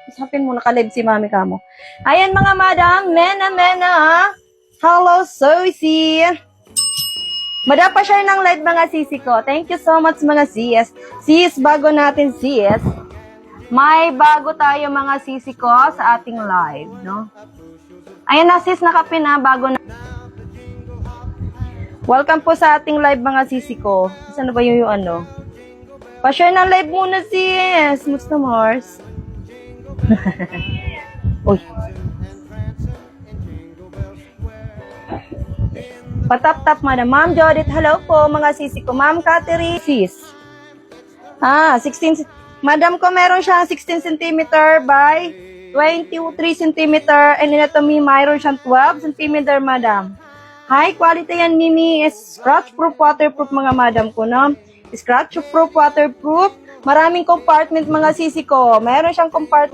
Isapin mo, nakalive si mami ka mo. Ayan mga madam, mena. Hello, Soisy. Madam, pa-share ng live mga sisi ko. Thank you so much mga sis. Sis, bago natin sis, may bago tayo mga sisi ko sa ating live, no? Ayan na sis, nakapin na, bago na. Welcome po sa ating live mga sisi ko. Saan ba yung ano? Pa-share ng live muna sis. Musta Mars? Uy. Patap-tap madam. Ma'am Judith, hello po mga sisi ko. Ma'am Catherine, sis. 16. Madam ko meron siyang 16 cm by 23 cm and anatomy mayroon siyang 12 cm madam. High quality yan Mimi. Scratch proof, waterproof mga madam ko, no? Scratch proof, waterproof. Maraming compartment mga sisi ko. Meron siyang compartment